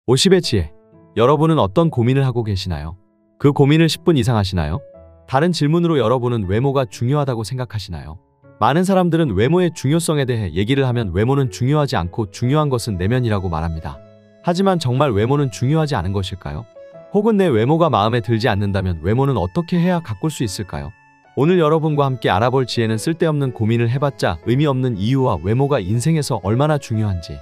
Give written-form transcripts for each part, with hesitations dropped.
50의 지혜. 여러분은 어떤 고민을 하고 계시나요? 그 고민을 10분 이상 하시나요? 다른 질문으로 여러분은 외모가 중요하다고 생각하시나요? 많은 사람들은 외모의 중요성에 대해 얘기를 하면 외모는 중요하지 않고 중요한 것은 내면이라고 말합니다. 하지만 정말 외모는 중요하지 않은 것일까요? 혹은 내 외모가 마음에 들지 않는다면 외모는 어떻게 해야 가꿀 수 있을까요? 오늘 여러분과 함께 알아볼 지혜는 쓸데없는 고민을 해봤자 의미 없는 이유와 외모가 인생에서 얼마나 중요한지,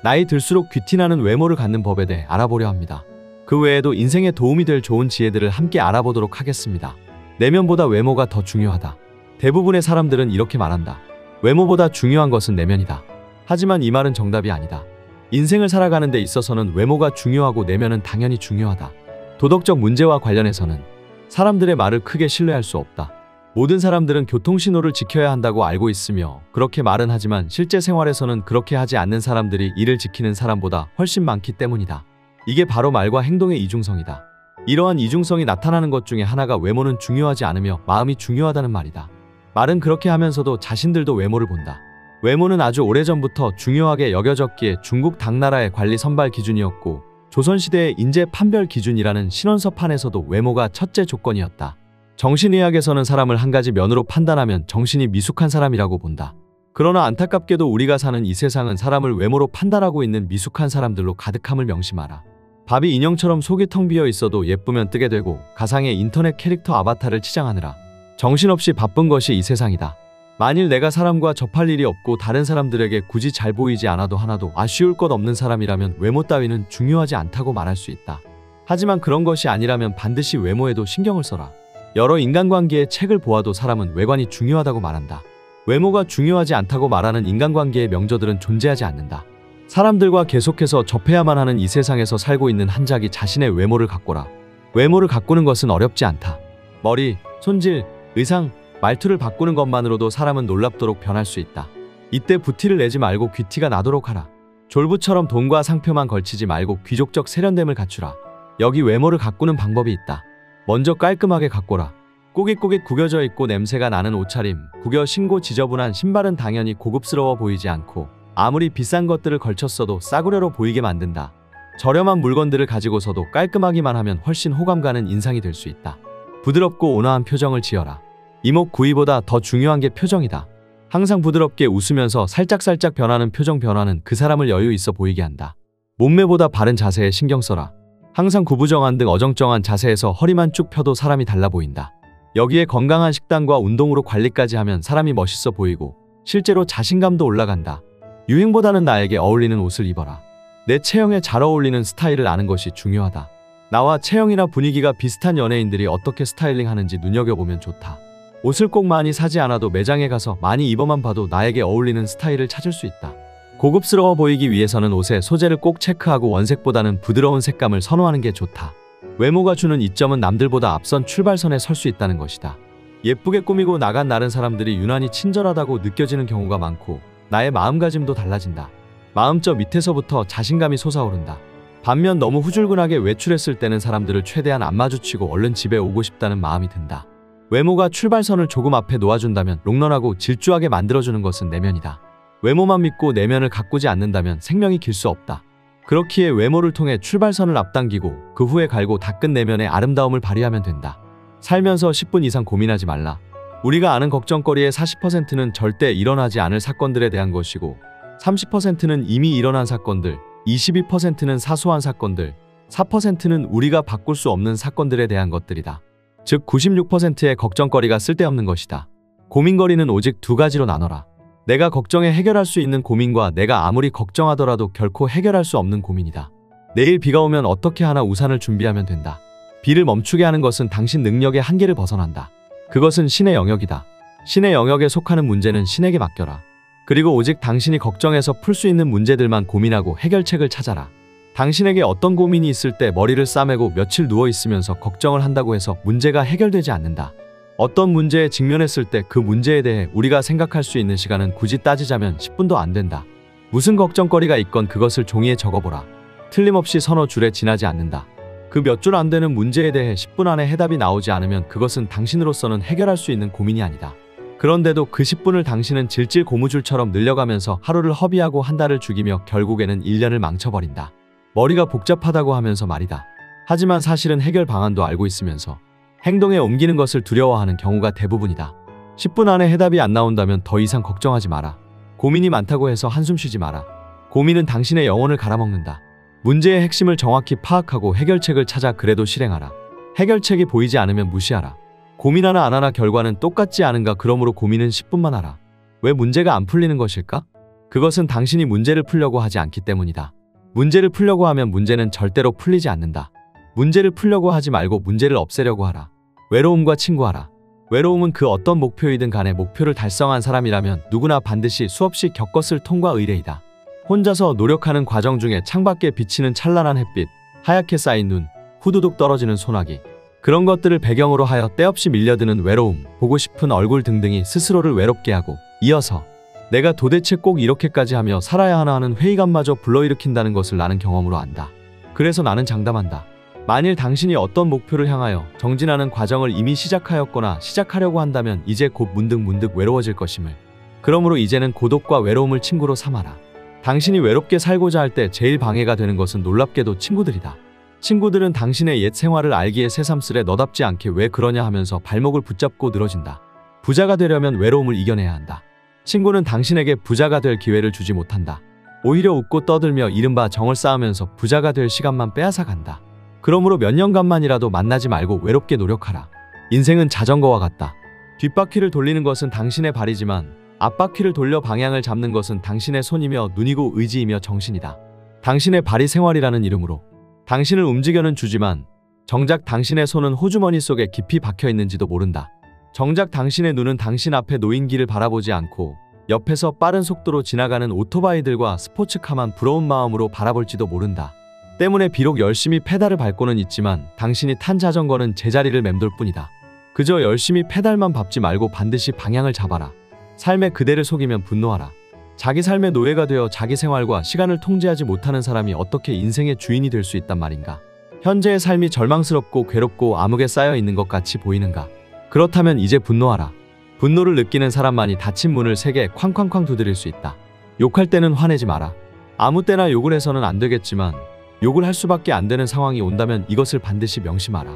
나이 들수록 귀티나는 외모를 갖는 법에 대해 알아보려 합니다. 그 외에도 인생에 도움이 될 좋은 지혜들을 함께 알아보도록 하겠습니다. 내면보다 외모가 더 중요하다. 대부분의 사람들은 이렇게 말한다. 외모보다 중요한 것은 내면이다. 하지만 이 말은 정답이 아니다. 인생을 살아가는 데 있어서는 외모가 중요하고 내면은 당연히 중요하다. 도덕적 문제와 관련해서는 사람들의 말을 크게 신뢰할 수 없다. 모든 사람들은 교통신호를 지켜야 한다고 알고 있으며 그렇게 말은 하지만 실제 생활에서는 그렇게 하지 않는 사람들이 이를 지키는 사람보다 훨씬 많기 때문이다. 이게 바로 말과 행동의 이중성이다. 이러한 이중성이 나타나는 것 중에 하나가 외모는 중요하지 않으며 마음이 중요하다는 말이다. 말은 그렇게 하면서도 자신들도 외모를 본다. 외모는 아주 오래전부터 중요하게 여겨졌기에 중국 당나라의 관리 선발 기준이었고 조선시대의 인재 판별 기준이라는 신원서판에서도 외모가 첫째 조건이었다. 정신의학에서는 사람을 한 가지 면으로 판단하면 정신이 미숙한 사람이라고 본다. 그러나 안타깝게도 우리가 사는 이 세상은 사람을 외모로 판단하고 있는 미숙한 사람들로 가득함을 명심하라. 바비 인형처럼 속이 텅 비어 있어도 예쁘면 뜨게 되고 가상의 인터넷 캐릭터 아바타를 치장하느라 정신없이 바쁜 것이 이 세상이다. 만일 내가 사람과 접할 일이 없고 다른 사람들에게 굳이 잘 보이지 않아도 하나도 아쉬울 것 없는 사람이라면 외모 따위는 중요하지 않다고 말할 수 있다. 하지만 그런 것이 아니라면 반드시 외모에도 신경을 써라. 여러 인간관계의 책을 보아도 사람은 외관이 중요하다고 말한다. 외모가 중요하지 않다고 말하는 인간관계의 명저들은 존재하지 않는다. 사람들과 계속해서 접해야만 하는 이 세상에서 살고 있는 한작이 자신의 외모를 가꾸라. 외모를 가꾸는 것은 어렵지 않다. 머리, 손질, 의상, 말투를 바꾸는 것만으로도 사람은 놀랍도록 변할 수 있다. 이때 부티를 내지 말고 귀티가 나도록 하라. 졸부처럼 돈과 상표만 걸치지 말고 귀족적 세련됨을 갖추라. 여기 외모를 가꾸는 방법이 있다. 먼저 깔끔하게 가꿔라. 꾸깃꾸깃 구겨져 있고 냄새가 나는 옷차림, 구겨 신고 지저분한 신발은 당연히 고급스러워 보이지 않고 아무리 비싼 것들을 걸쳤어도 싸구려로 보이게 만든다. 저렴한 물건들을 가지고서도 깔끔하기만 하면 훨씬 호감 가는 인상이 될 수 있다. 부드럽고 온화한 표정을 지어라. 이목 구이보다 더 중요한 게 표정이다. 항상 부드럽게 웃으면서 살짝살짝 변하는 표정 변화는 그 사람을 여유 있어 보이게 한다. 몸매보다 바른 자세에 신경 써라. 항상 구부정한 등 어정쩡한 자세에서 허리만 쭉 펴도 사람이 달라 보인다. 여기에 건강한 식단과 운동으로 관리까지 하면 사람이 멋있어 보이고 실제로 자신감도 올라간다. 유행보다는 나에게 어울리는 옷을 입어라. 내 체형에 잘 어울리는 스타일을 아는 것이 중요하다. 나와 체형이나 분위기가 비슷한 연예인들이 어떻게 스타일링 하는지 눈여겨보면 좋다. 옷을 꼭 많이 사지 않아도 매장에 가서 많이 입어만 봐도 나에게 어울리는 스타일을 찾을 수 있다. 고급스러워 보이기 위해서는 옷의 소재를 꼭 체크하고 원색보다는 부드러운 색감을 선호하는 게 좋다. 외모가 주는 이점은 남들보다 앞선 출발선에 설 수 있다는 것이다. 예쁘게 꾸미고 나간 다른 사람들이 유난히 친절하다고 느껴지는 경우가 많고 나의 마음가짐도 달라진다. 마음 저 밑에서부터 자신감이 솟아오른다. 반면 너무 후줄근하게 외출했을 때는 사람들을 최대한 안 마주치고 얼른 집에 오고 싶다는 마음이 든다. 외모가 출발선을 조금 앞에 놓아준다면 롱런하고 질주하게 만들어주는 것은 내면이다. 외모만 믿고 내면을 가꾸지 않는다면 생명이 길 수 없다. 그렇기에 외모를 통해 출발선을 앞당기고 그 후에 갈고 닦은 내면의 아름다움을 발휘하면 된다. 살면서 10분 이상 고민하지 말라. 우리가 아는 걱정거리의 40%는 절대 일어나지 않을 사건들에 대한 것이고 30%는 이미 일어난 사건들, 22%는 사소한 사건들, 4%는 우리가 바꿀 수 없는 사건들에 대한 것들이다. 즉 96%의 걱정거리가 쓸데없는 것이다. 고민거리는 오직 두 가지로 나눠라. 내가 걱정해 해결할 수 있는 고민과 내가 아무리 걱정하더라도 결코 해결할 수 없는 고민이다. 내일 비가 오면 어떻게 하나 우산을 준비하면 된다. 비를 멈추게 하는 것은 당신 능력의 한계를 벗어난다. 그것은 신의 영역이다. 신의 영역에 속하는 문제는 신에게 맡겨라. 그리고 오직 당신이 걱정해서 풀 수 있는 문제들만 고민하고 해결책을 찾아라. 당신에게 어떤 고민이 있을 때 머리를 싸매고 며칠 누워있으면서 걱정을 한다고 해서 문제가 해결되지 않는다. 어떤 문제에 직면했을 때 그 문제에 대해 우리가 생각할 수 있는 시간은 굳이 따지자면 10분도 안 된다. 무슨 걱정거리가 있건 그것을 종이에 적어보라. 틀림없이 서너 줄에 지나지 않는다. 그 몇 줄 안 되는 문제에 대해 10분 안에 해답이 나오지 않으면 그것은 당신으로서는 해결할 수 있는 고민이 아니다. 그런데도 그 10분을 당신은 질질 고무줄처럼 늘려가면서 하루를 허비하고 한 달을 죽이며 결국에는 1년을 망쳐버린다. 머리가 복잡하다고 하면서 말이다. 하지만 사실은 해결 방안도 알고 있으면서 행동에 옮기는 것을 두려워하는 경우가 대부분이다. 10분 안에 해답이 안 나온다면 더 이상 걱정하지 마라. 고민이 많다고 해서 한숨 쉬지 마라. 고민은 당신의 영혼을 갈아먹는다. 문제의 핵심을 정확히 파악하고 해결책을 찾아 그래도 실행하라. 해결책이 보이지 않으면 무시하라. 고민하나 안 하나 결과는 똑같지 않은가. 그러므로 고민은 10분만 하라. 왜 문제가 안 풀리는 것일까? 그것은 당신이 문제를 풀려고 하지 않기 때문이다. 문제를 풀려고 하면 문제는 절대로 풀리지 않는다. 문제를 풀려고 하지 말고 문제를 없애려고 하라. 외로움과 친구하라. 외로움은 그 어떤 목표이든 간에 목표를 달성한 사람이라면 누구나 반드시 수없이 겪었을 통과 의례이다. 혼자서 노력하는 과정 중에 창밖에 비치는 찬란한 햇빛, 하얗게 쌓인 눈, 후두둑 떨어지는 소나기, 그런 것들을 배경으로 하여 때없이 밀려드는 외로움, 보고 싶은 얼굴 등등이 스스로를 외롭게 하고, 이어서 내가 도대체 꼭 이렇게까지 하며 살아야 하나 하는 회의감마저 불러일으킨다는 것을 나는 경험으로 안다. 그래서 나는 장담한다. 만일 당신이 어떤 목표를 향하여 정진하는 과정을 이미 시작하였거나 시작하려고 한다면 이제 곧 문득문득 외로워질 것임을. 그러므로 이제는 고독과 외로움을 친구로 삼아라. 당신이 외롭게 살고자 할 때 제일 방해가 되는 것은 놀랍게도 친구들이다. 친구들은 당신의 옛 생활을 알기에 새삼스레 너답지 않게 왜 그러냐 하면서 발목을 붙잡고 늘어진다. 부자가 되려면 외로움을 이겨내야 한다. 친구는 당신에게 부자가 될 기회를 주지 못한다. 오히려 웃고 떠들며 이른바 정을 쌓으면서 부자가 될 시간만 빼앗아 간다. 그러므로 몇 년간만이라도 만나지 말고 외롭게 노력하라. 인생은 자전거와 같다. 뒷바퀴를 돌리는 것은 당신의 발이지만 앞바퀴를 돌려 방향을 잡는 것은 당신의 손이며 눈이고 의지이며 정신이다. 당신의 발이 생활이라는 이름으로 당신을 움직여는 주지만 정작 당신의 손은 호주머니 속에 깊이 박혀 있는지도 모른다. 정작 당신의 눈은 당신 앞에 놓인 길을 바라보지 않고 옆에서 빠른 속도로 지나가는 오토바이들과 스포츠카만 부러운 마음으로 바라볼지도 모른다. 때문에 비록 열심히 페달을 밟고는 있지만 당신이 탄 자전거는 제자리를 맴돌 뿐이다. 그저 열심히 페달만 밟지 말고 반드시 방향을 잡아라. 삶의 그대를 속이면 분노하라. 자기 삶의 노예가 되어 자기 생활과 시간을 통제하지 못하는 사람이 어떻게 인생의 주인이 될 수 있단 말인가? 현재의 삶이 절망스럽고 괴롭고 암흑에 쌓여 있는 것 같이 보이는가? 그렇다면 이제 분노하라. 분노를 느끼는 사람만이 닫힌 문을 세게 쾅쾅쾅 두드릴 수 있다. 욕할 때는 화내지 마라. 아무 때나 욕을 해서는 안 되겠지만 욕을 할 수밖에 안 되는 상황이 온다면 이것을 반드시 명심하라.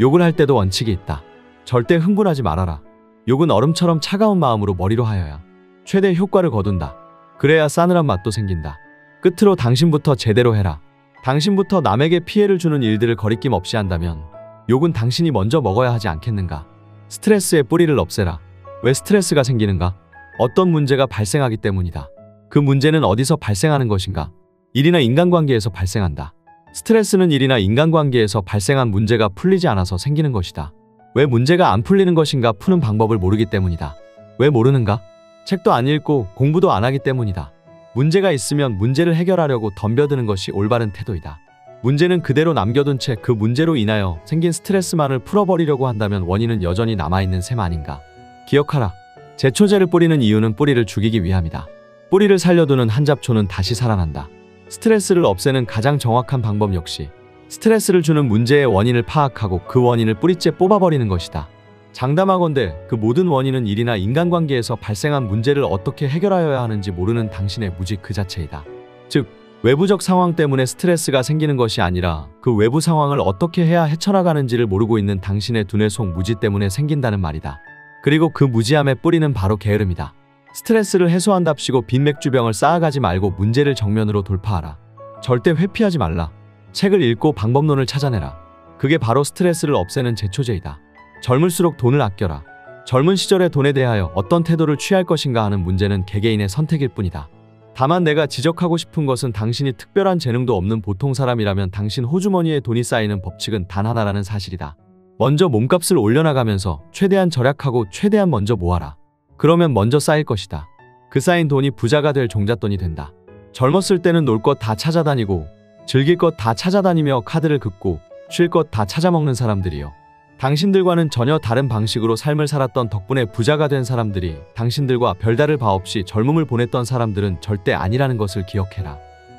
욕을 할 때도 원칙이 있다. 절대 흥분하지 말아라. 욕은 얼음처럼 차가운 마음으로 머리로 하여야 최대 효과를 거둔다. 그래야 싸늘한 맛도 생긴다. 끝으로 당신부터 제대로 해라. 당신부터 남에게 피해를 주는 일들을 거리낌 없이 한다면 욕은 당신이 먼저 먹어야 하지 않겠는가? 스트레스의 뿌리를 없애라. 왜 스트레스가 생기는가? 어떤 문제가 발생하기 때문이다. 그 문제는 어디서 발생하는 것인가? 일이나 인간관계에서 발생한다. 스트레스는 일이나 인간관계에서 발생한 문제가 풀리지 않아서 생기는 것이다. 왜 문제가 안 풀리는 것인가? 푸는 방법을 모르기 때문이다. 왜 모르는가? 책도 안 읽고 공부도 안 하기 때문이다. 문제가 있으면 문제를 해결하려고 덤벼드는 것이 올바른 태도이다. 문제는 그대로 남겨둔 채 그 문제로 인하여 생긴 스트레스만을 풀어버리려고 한다면 원인은 여전히 남아있는 셈 아닌가? 기억하라. 제초제를 뿌리는 이유는 뿌리를 죽이기 위함이다. 뿌리를 살려두는 한 잡초는 다시 살아난다. 스트레스를 없애는 가장 정확한 방법 역시 스트레스를 주는 문제의 원인을 파악하고 그 원인을 뿌리째 뽑아버리는 것이다. 장담하건대 그 모든 원인은 일이나 인간관계에서 발생한 문제를 어떻게 해결하여야 하는지 모르는 당신의 무지 그 자체이다. 즉, 외부적 상황 때문에 스트레스가 생기는 것이 아니라 그 외부 상황을 어떻게 해야 헤쳐나가는지를 모르고 있는 당신의 두뇌 속 무지 때문에 생긴다는 말이다. 그리고 그 무지함의 뿌리는 바로 게으름이다. 스트레스를 해소한답시고 빈 맥주병을 쌓아가지 말고 문제를 정면으로 돌파하라. 절대 회피하지 말라. 책을 읽고 방법론을 찾아내라. 그게 바로 스트레스를 없애는 제초제이다. 젊을수록 돈을 아껴라. 젊은 시절의 돈에 대하여 어떤 태도를 취할 것인가 하는 문제는 개개인의 선택일 뿐이다. 다만 내가 지적하고 싶은 것은 당신이 특별한 재능도 없는 보통 사람이라면 당신 호주머니에 돈이 쌓이는 법칙은 단 하나라는 사실이다. 먼저 몸값을 올려나가면서 최대한 절약하고 최대한 먼저 모아라. 그러면 먼저 쌓일 것이다. 그 쌓인 돈이 부자가 될 종잣돈이 된다. 젊었을 때는 놀 것 다 찾아다니고 즐길 것 다 찾아다니며 카드를 긋고 쉴 것 다 찾아먹는 사람들이요. 당신들과는 전혀 다른 방식으로 삶을 살았던 덕분에 부자가 된 사람들이 당신들과 별다를 바 없이 젊음을 보냈던 사람들은 절대 아니라는 것을 기억해라.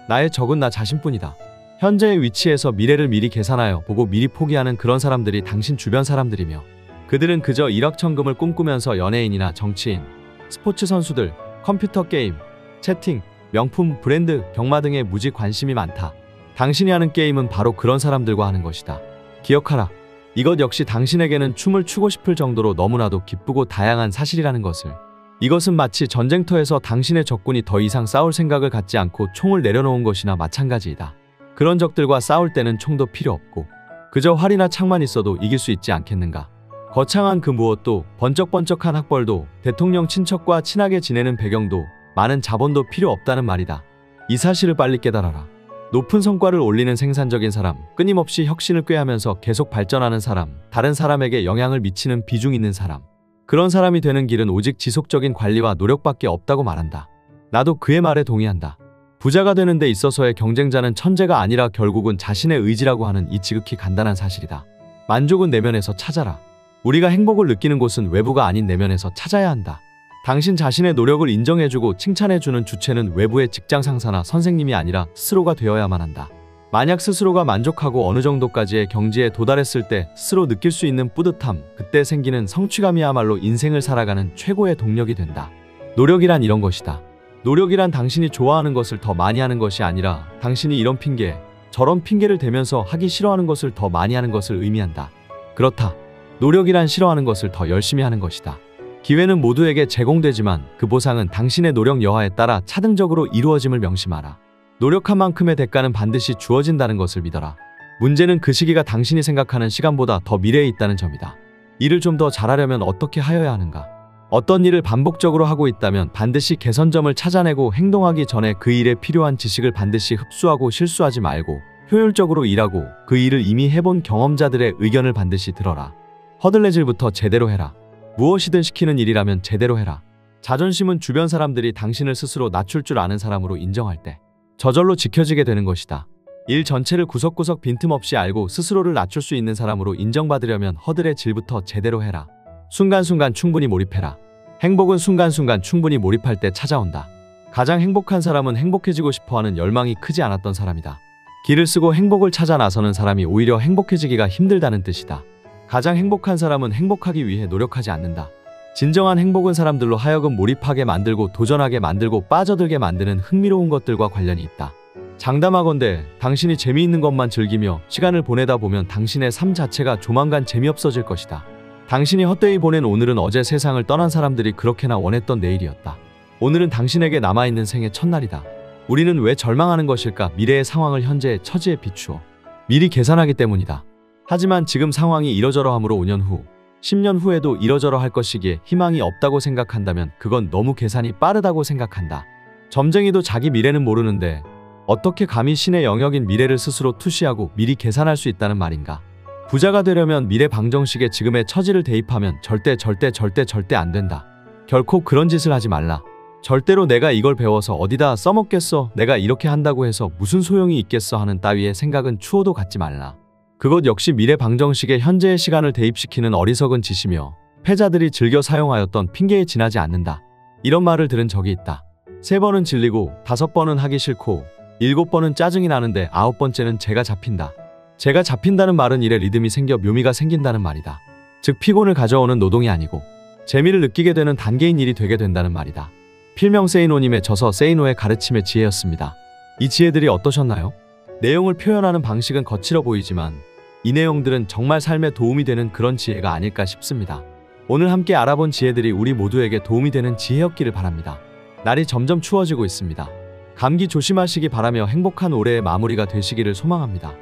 나의 적은 나 자신뿐이다. 현재의 위치에서 미래를 미리 계산하여 보고 미리 포기하는 그런 사람들이 당신 주변 사람들이며 그들은 그저 일확천금을 꿈꾸면서 연예인이나 정치인, 스포츠 선수들, 컴퓨터 게임, 채팅, 명품, 브랜드, 경마 등에 무지 관심이 많다. 당신이 하는 게임은 바로 그런 사람들과 하는 것이다. 기억하라. 이것 역시 당신에게는 춤을 추고 싶을 정도로 너무나도 기쁘고 다양한 사실이라는 것을. 이것은 마치 전쟁터에서 당신의 적군이 더 이상 싸울 생각을 갖지 않고 총을 내려놓은 것이나 마찬가지이다. 그런 적들과 싸울 때는 총도 필요 없고 그저 활이나 창만 있어도 이길 수 있지 않겠는가. 거창한 그 무엇도, 번쩍번쩍한 학벌도, 대통령 친척과 친하게 지내는 배경도, 많은 자본도 필요 없다는 말이다. 이 사실을 빨리 깨달아라. 높은 성과를 올리는 생산적인 사람, 끊임없이 혁신을 꾀하면서 계속 발전하는 사람, 다른 사람에게 영향을 미치는 비중 있는 사람. 그런 사람이 되는 길은 오직 지속적인 관리와 노력밖에 없다고 말한다. 나도 그의 말에 동의한다. 부자가 되는 데 있어서의 경쟁자는 천재가 아니라 결국은 자신의 의지라고 하는 이 지극히 간단한 사실이다. 만족은 내면에서 찾아라. 우리가 행복을 느끼는 곳은 외부가 아닌 내면에서 찾아야 한다. 당신 자신의 노력을 인정해주고 칭찬해주는 주체는 외부의 직장 상사나 선생님이 아니라 스스로가 되어야만 한다. 만약 스스로가 만족하고 어느 정도까지의 경지에 도달했을 때 스스로 느낄 수 있는 뿌듯함, 그때 생기는 성취감이야말로 인생을 살아가는 최고의 동력이 된다. 노력이란 이런 것이다. 노력이란 당신이 좋아하는 것을 더 많이 하는 것이 아니라 당신이 이런 핑계, 저런 핑계를 대면서 하기 싫어하는 것을 더 많이 하는 것을 의미한다. 그렇다. 노력이란 싫어하는 것을 더 열심히 하는 것이다. 기회는 모두에게 제공되지만 그 보상은 당신의 노력 여하에 따라 차등적으로 이루어짐을 명심하라. 노력한 만큼의 대가는 반드시 주어진다는 것을 믿어라. 문제는 그 시기가 당신이 생각하는 시간보다 더 미래에 있다는 점이다. 일을 좀 더 잘하려면 어떻게 하여야 하는가? 어떤 일을 반복적으로 하고 있다면 반드시 개선점을 찾아내고 행동하기 전에 그 일에 필요한 지식을 반드시 흡수하고 실수하지 말고 효율적으로 일하고 그 일을 이미 해본 경험자들의 의견을 반드시 들어라. 허들레질부터 제대로 해라. 무엇이든 시키는 일이라면 제대로 해라. 자존심은 주변 사람들이 당신을 스스로 낮출 줄 아는 사람으로 인정할 때 저절로 지켜지게 되는 것이다. 일 전체를 구석구석 빈틈없이 알고 스스로를 낮출 수 있는 사람으로 인정받으려면 허들레질부터 제대로 해라. 순간순간 충분히 몰입해라. 행복은 순간순간 충분히 몰입할 때 찾아온다. 가장 행복한 사람은 행복해지고 싶어하는 열망이 크지 않았던 사람이다. 길을 쓰고 행복을 찾아 나서는 사람이 오히려 행복해지기가 힘들다는 뜻이다. 가장 행복한 사람은 행복하기 위해 노력하지 않는다. 진정한 행복은 사람들로 하여금 몰입하게 만들고 도전하게 만들고 빠져들게 만드는 흥미로운 것들과 관련이 있다. 장담하건대 당신이 재미있는 것만 즐기며 시간을 보내다 보면 당신의 삶 자체가 조만간 재미없어질 것이다. 당신이 헛되이 보낸 오늘은 어제 세상을 떠난 사람들이 그렇게나 원했던 내일이었다. 오늘은 당신에게 남아있는 생의 첫날이다. 우리는 왜 절망하는 것일까? 미래의 상황을 현재의 처지에 비추어 미리 계산하기 때문이다. 하지만 지금 상황이 이러저러함으로 5년 후, 10년 후에도 이러저러 할 것이기에 희망이 없다고 생각한다면 그건 너무 계산이 빠르다고 생각한다. 점쟁이도 자기 미래는 모르는데 어떻게 감히 신의 영역인 미래를 스스로 투시하고 미리 계산할 수 있다는 말인가? 부자가 되려면 미래 방정식에 지금의 처지를 대입하면 절대 안 된다. 결코 그런 짓을 하지 말라. 절대로 내가 이걸 배워서 어디다 써먹겠어, 내가 이렇게 한다고 해서 무슨 소용이 있겠어 하는 따위의 생각은 추호도 갖지 말라. 그것 역시 미래 방정식에 현재의 시간을 대입시키는 어리석은 짓이며 패자들이 즐겨 사용하였던 핑계에 지나지 않는다. 이런 말을 들은 적이 있다. 3번은 질리고 5번은 하기 싫고 7번은 짜증이 나는데 9번째는 제가 잡힌다. 제가 잡힌다는 말은 일에 리듬이 생겨 묘미가 생긴다는 말이다. 즉 피곤을 가져오는 노동이 아니고 재미를 느끼게 되는 단계인 일이 되게 된다는 말이다. 필명 세이노님의 저서 세이노의 가르침의 지혜였습니다. 이 지혜들이 어떠셨나요? 내용을 표현하는 방식은 거칠어 보이지만 이 내용들은 정말 삶에 도움이 되는 그런 지혜가 아닐까 싶습니다. 오늘 함께 알아본 지혜들이 우리 모두에게 도움이 되는 지혜였기를 바랍니다. 날이 점점 추워지고 있습니다. 감기 조심하시기 바라며 행복한 올해의 마무리가 되시기를 소망합니다.